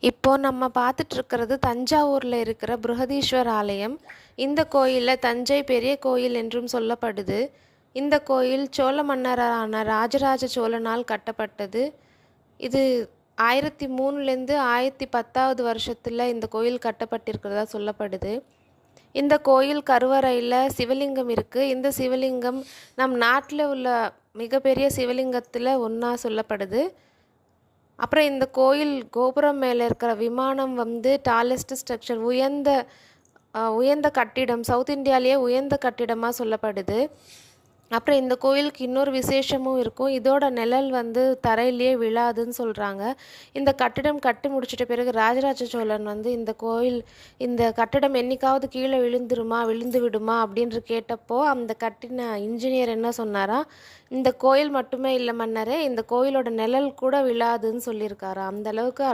இப்போ நம்ம பார்த்துட்ருக்கிறது தஞ்சாவூரில் இருக்கிற பிருஹதீஸ்வர் ஆலயம். இந்த கோயிலில் தஞ்சை பெரிய கோயில் என்றும் சொல்லப்படுது. இந்த கோயில் சோழ மன்னரான ராஜராஜ சோழனால் கட்டப்பட்டது. இது 1003லேருந்து 1010வது வருஷத்தில் இந்த கோயில் கட்டப்பட்டிருக்கிறதா சொல்லப்படுது. இந்த கோயில் கருவறையில் சிவலிங்கம் இருக்குது. இந்த சிவலிங்கம் நம் நாட்டில் உள்ள மிகப்பெரிய சிவலிங்கத்தில் ஒன்றா சொல்லப்படுது. அப்புறம் இந்த கோயில் கோபுரம் மேலே இருக்கிற விமானம் டாலஸ்ட் ஸ்ட்ரக்சர், உயர்ந்த கட்டிடம், சவுத் இந்தியாவிலேயே உயர்ந்த கட்டிடமாக சொல்லப்படுது. அப்புறம் இந்த கோயிலுக்கு இன்னொரு விசேஷமும் இருக்கும். இதோட நிழல் தரையிலேயே விழாதுன்னு சொல்கிறாங்க. இந்த கட்டிடம் கட்டி முடிச்சிட்ட பிறகு ராஜராஜ சோழன் இந்த கட்டிடம் என்னைக்காவது கீழே விழுந்து விடுமா அப்படின்று கேட்டப்போ அந்த கட்டின இன்ஜினியர் என்ன சொன்னாரா, இந்த கோயில் மட்டுமே இல்லை மன்னரே, இந்த கோயிலோட நிழல் கூட விழாதுன்னு சொல்லியிருக்காரா. அந்த அளவுக்கு